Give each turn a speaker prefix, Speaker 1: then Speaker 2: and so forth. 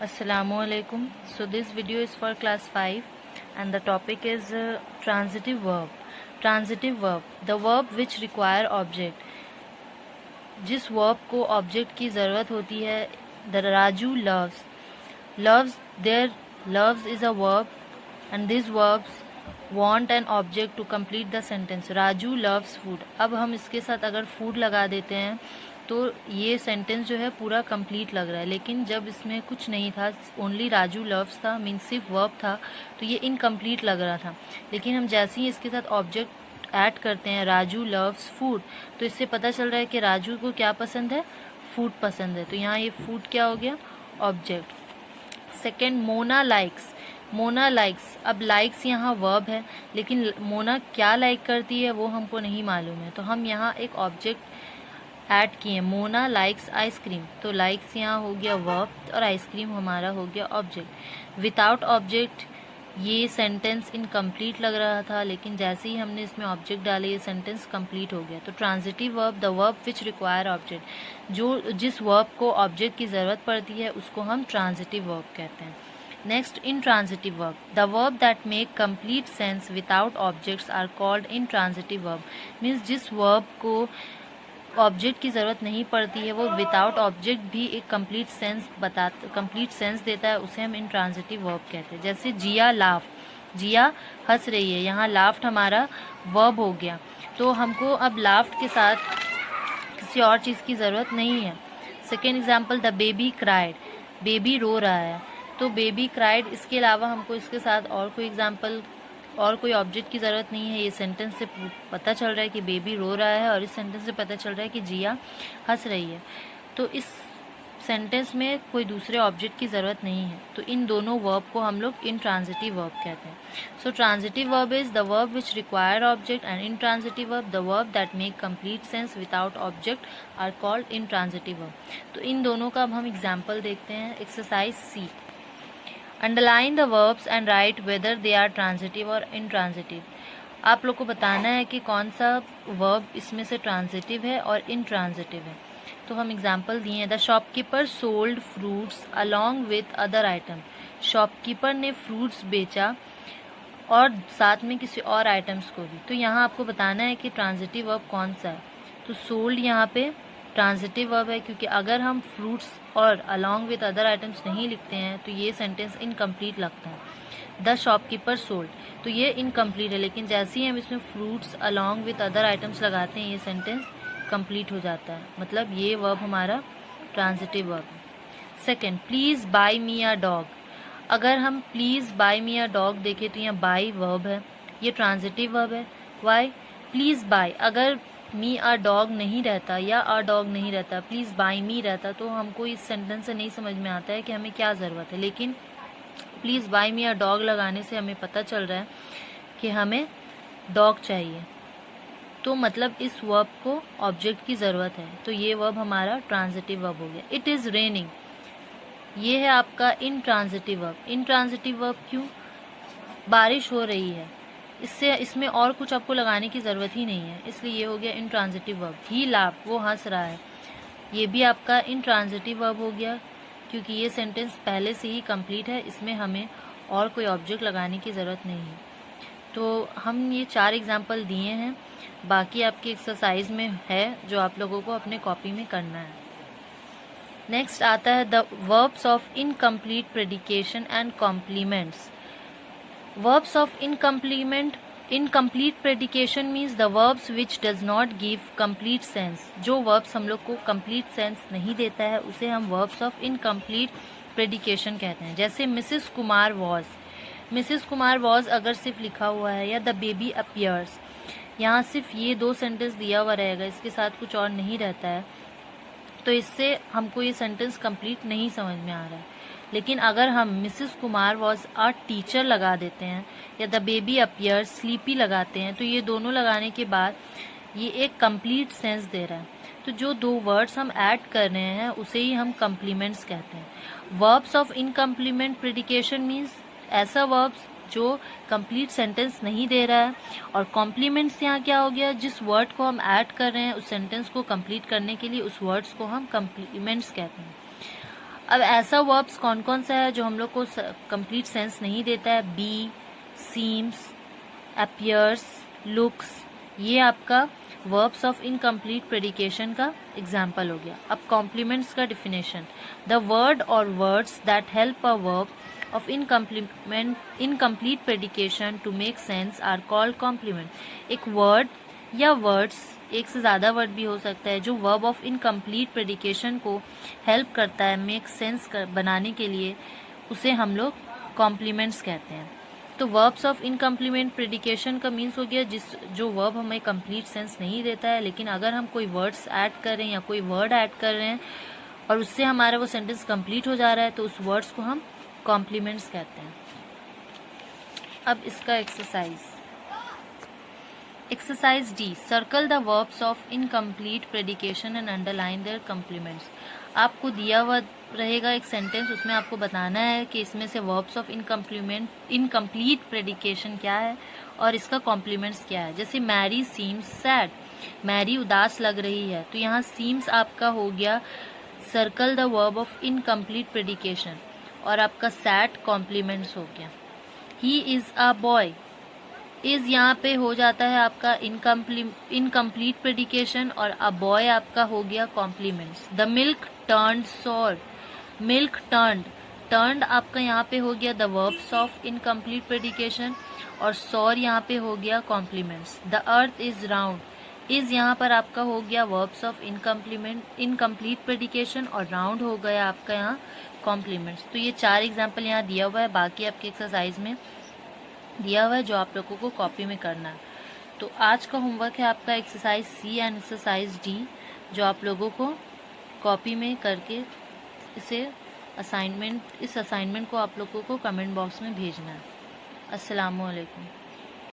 Speaker 1: Assalamualaikum. So this video is for class 5 and the topic is transitive verb. Transitive verb, the verb which require object. जिस verb को object की ज़रूरत होती है. The Raju loves. Loves, there loves is a verb and these verbs want an object to complete the sentence. Raju loves food. अब हम इसके साथ अगर food लगा देते हैं तो ये सेंटेंस जो है पूरा कंप्लीट लग रहा है, लेकिन जब इसमें कुछ नहीं था, ओनली राजू लव्स था, मीन सिर्फ वर्ब था, तो ये इनकम्प्लीट लग रहा था। लेकिन हम जैसे ही इसके साथ ऑब्जेक्ट ऐड करते हैं, राजू लव्स फूड, तो इससे पता चल रहा है कि राजू को क्या पसंद है, फूड पसंद है। तो यहाँ ये फूड क्या हो गया, object. Second, Mona likes. Mona likes, अब लाइक्स यहाँ वर्ब है, लेकिन मोना क्या लाइक करती है वो हमको नहीं मालूम है, तो हम यहाँ एक ऑब्जेक्ट ऐड किए, मोना लाइक्स आइसक्रीम। तो लाइक्स यहाँ हो गया वर्ब और आइसक्रीम हमारा हो गया ऑब्जेक्ट। विदाउट ऑब्जेक्ट ये सेंटेंस इनकम्प्लीट लग रहा था, लेकिन जैसे ही हमने इसमें ऑब्जेक्ट डाले ये सेंटेंस कंप्लीट हो गया। तो transitive verb, the verb which require object, जिस वर्ब को ऑब्जेक्ट की ज़रूरत पड़ती है उसको हम ट्रांजिटिव वर्ब कहते हैं। Next, intransitive verb, the verb that make complete sense without objects are called intransitive verb। Means जिस वर्ब को ऑब्जेक्ट की ज़रूरत नहीं पड़ती है, वो विदाउट ऑब्जेक्ट भी एक कंप्लीट सेंस देता है, उसे हम इंट्रांजिटिव वर्ब कहते हैं। जैसे जिया लाफ, जिया हंस रही है, यहाँ लाफ्ट हमारा वर्ब हो गया, तो हमको अब लाफ्ट के साथ किसी और चीज़ की ज़रूरत नहीं है। Second example, the baby cried, baby रो रहा है, तो बेबी क्राइड, इसके अलावा हमको इसके साथ और कोई एग्जाम्पल और कोई ऑब्जेक्ट की ज़रूरत नहीं है। ये सेंटेंस से पता चल रहा है कि बेबी रो रहा है और इस सेंटेंस से पता चल रहा है कि जिया हंस रही है, तो इस सेंटेंस में कोई दूसरे ऑब्जेक्ट की ज़रूरत नहीं है। तो इन दोनों वर्ब को हम लोग इंट्रांजिटिव वर्ब कहते हैं। So transitive verb is the verb which require object and intransitive verb the verb that make complete sense without object are called intransitive verb. तो इन दोनों का अब हम एग्जाम्पल देखते हैं। Exercise C, underline the verbs and write whether they are transitive और intransitive. आप लोग को बताना है कि कौन सा वर्ब इसमें से ट्रांजिटिव है और इनट्रांजिटिव है। तो हम एग्जांपल दिए हैं। The shopkeeper sold fruits along with other item, shopkeeper ने फ्रूट्स बेचा और साथ में किसी और आइटम्स को भी। तो यहाँ आपको बताना है कि ट्रांजिटिव वर्ब कौन सा है। तो सोल्ड यहाँ पे ट्रांजिटिव वर्ब है, क्योंकि अगर हम फ्रूट्स और अलॉन्ग विद अदर आइटम्स नहीं लिखते हैं तो ये सेंटेंस इनकम्प्लीट लगता है। द शॉपकीपर सोल्ड, तो ये इनकम्प्लीट है, लेकिन जैसे ही हम इसमें fruits along with other items लगाते हैं ये सेंटेंस कंप्लीट हो जाता है, मतलब ये वर्ब हमारा ट्रांजिटिव वर्ब है। Second, please buy me a dog, अगर हम please buy me a dog देखें तो यहाँ बाय वर्ब है, ये ट्रांजिटिव वर्ब है। वाई, प्लीज़ बाय, अगर मी अ डॉग नहीं रहता या अ डॉग नहीं रहता, प्लीज़ बाय मी रहता, तो हमको इस सेंटेंस से नहीं समझ में आता है कि हमें क्या ज़रूरत है। लेकिन please buy me a dog लगाने से हमें पता चल रहा है कि हमें डॉग चाहिए, तो मतलब इस वर्ब को ऑब्जेक्ट की ज़रूरत है, तो ये वर्ब हमारा ट्रांजिटिव वर्ब हो गया। इट इज़ रेनिंग, ये है आपका इनट्रांजिटिव वर्ब। इनट्रांजिटिव वर्ब क्यों, बारिश हो रही है, इसमें और कुछ आपको लगाने की ज़रूरत ही नहीं है, इसलिए ये हो गया इनट्रांजिटिव वर्ब। ही लाफ, वो हंस रहा है, ये भी आपका इनट्रांजिटिव वर्ब हो गया, क्योंकि ये सेंटेंस पहले से ही कंप्लीट है, इसमें हमें और कोई ऑब्जेक्ट लगाने की ज़रूरत नहीं है। तो हम ये 4 एग्जाम्पल दिए हैं, बाकी आपकी एक्सरसाइज में है जो आप लोगों को अपने कॉपी में करना है। नेक्स्ट आता है the verbs of incomplete predication and complements. Verbs of incomplete predication means the verbs which does not give complete sense। जो verbs हम लोग को complete sense नहीं देता है उसे हम verbs of incomplete predication कहते हैं। जैसे Mrs Kumar was, Mrs Kumar was अगर सिर्फ लिखा हुआ है, या द बेबी appears, यहाँ सिर्फ ये 2 सेंटेंस दिया हुआ रहेगा, इसके साथ कुछ और नहीं रहता है, तो इससे हमको ये सेंटेंस कंप्लीट नहीं समझ में आ रहा है। लेकिन अगर हम Mrs Kumar was a teacher लगा देते हैं या द बेबी अपीयर स्लीपी लगाते हैं, तो ये दोनों लगाने के बाद ये एक कंप्लीट सेंस दे रहा है। तो जो 2 वर्ड्स हम ऐड कर रहे हैं उसे ही हम कम्प्लीमेंट्स कहते हैं। वर्ब्स ऑफ इनकम्प्लीमेंट प्रेडिकेशन मीन्स ऐसा वर्ब्स जो कंप्लीट सेंटेंस नहीं दे रहा है, और कॉम्प्लीमेंट्स यहाँ क्या हो गया, जिस वर्ड को हम ऐड कर रहे हैं उस सेंटेंस को कंप्लीट करने के लिए उस वर्ड्स को हम कम्प्लीमेंट्स कहते हैं। अब ऐसा वर्ब्स कौन कौन सा है जो हम लोग को कंप्लीट सेंस नहीं देता है? बी, सीम्स, अपीयर्स, लुक्स, ये आपका वर्ब्स ऑफ इनकम्प्लीट प्रेडिकेशन का एग्जाम्पल हो गया। अब कॉम्प्लीमेंट्स का डिफिनेशन, द वर्ड और words that help a verb of incomplete predication to make sense are called complement। एक वर्ड या वर्ड्स, एक से ज़्यादा वर्ड भी हो सकता है, जो वर्ब ऑफ इनकम्प्लीट प्रेडिकेशन को हेल्प करता है मेक सेंस बनाने के लिए, उसे हम लोग कॉम्प्लीमेंट्स कहते हैं। तो वर्ब्स ऑफ इनकम्प्लीमेंट प्रेडिकेशन का मीन्स हो गया जो वर्ब हमें कंप्लीट सेंस नहीं देता है, लेकिन अगर हम कोई वर्ड्स ऐड कर रहे हैं या कोई वर्ड ऐड कर रहे हैं और उससे हमारा वो सेंटेंस कंप्लीट हो जा रहा है, तो उस वर्ड्स को हम कॉम्प्लीमेंट्स कहते हैं। अब इसका exercise D, circle the verbs of incomplete predication and underline their complements. आपको दिया हुआ रहेगा एक सेंटेंस, उसमें आपको बताना है कि इसमें से वर्ब्स ऑफ इनकम्प्लीट प्रेडिकेशन क्या है और इसका कॉम्प्लीमेंट्स क्या है। जैसे मैरी सीम्स सैड, मैरी उदास लग रही है, तो यहाँ सीम्स आपका हो गया circle the verb of incomplete predication और आपका सैड कॉम्प्लीमेंट्स हो गया। He is a boy, is यहाँ पे हो जाता है आपका इनकम्प्लीट प्रेडिकेशन और अ बॉय आपका हो गया complements. The milk turned sour, milk turned आपका यहाँ पे हो गया the verbs of incomplete predication और सॉर यहाँ पे हो गया complements. The earth is round, is यहाँ पर आपका हो गया वर्ब्स ऑफ इनकम्प्लीट प्रेडिकेशन और राउंड हो गया आपका यहाँ कॉम्प्लीमेंट्स। तो ये 4 एग्जाम्पल यहाँ दिया हुआ है, बाकी आपके एक्सरसाइज में दिया हुआ है जो आप लोगों को कॉपी में करना है। तो आज का होमवर्क है आपका exercise C and exercise D, जो आप लोगों को कॉपी में करके इस असाइनमेंट को आप लोगों को कमेंट बॉक्स में भेजना है। अस्सलामुअलैकुम।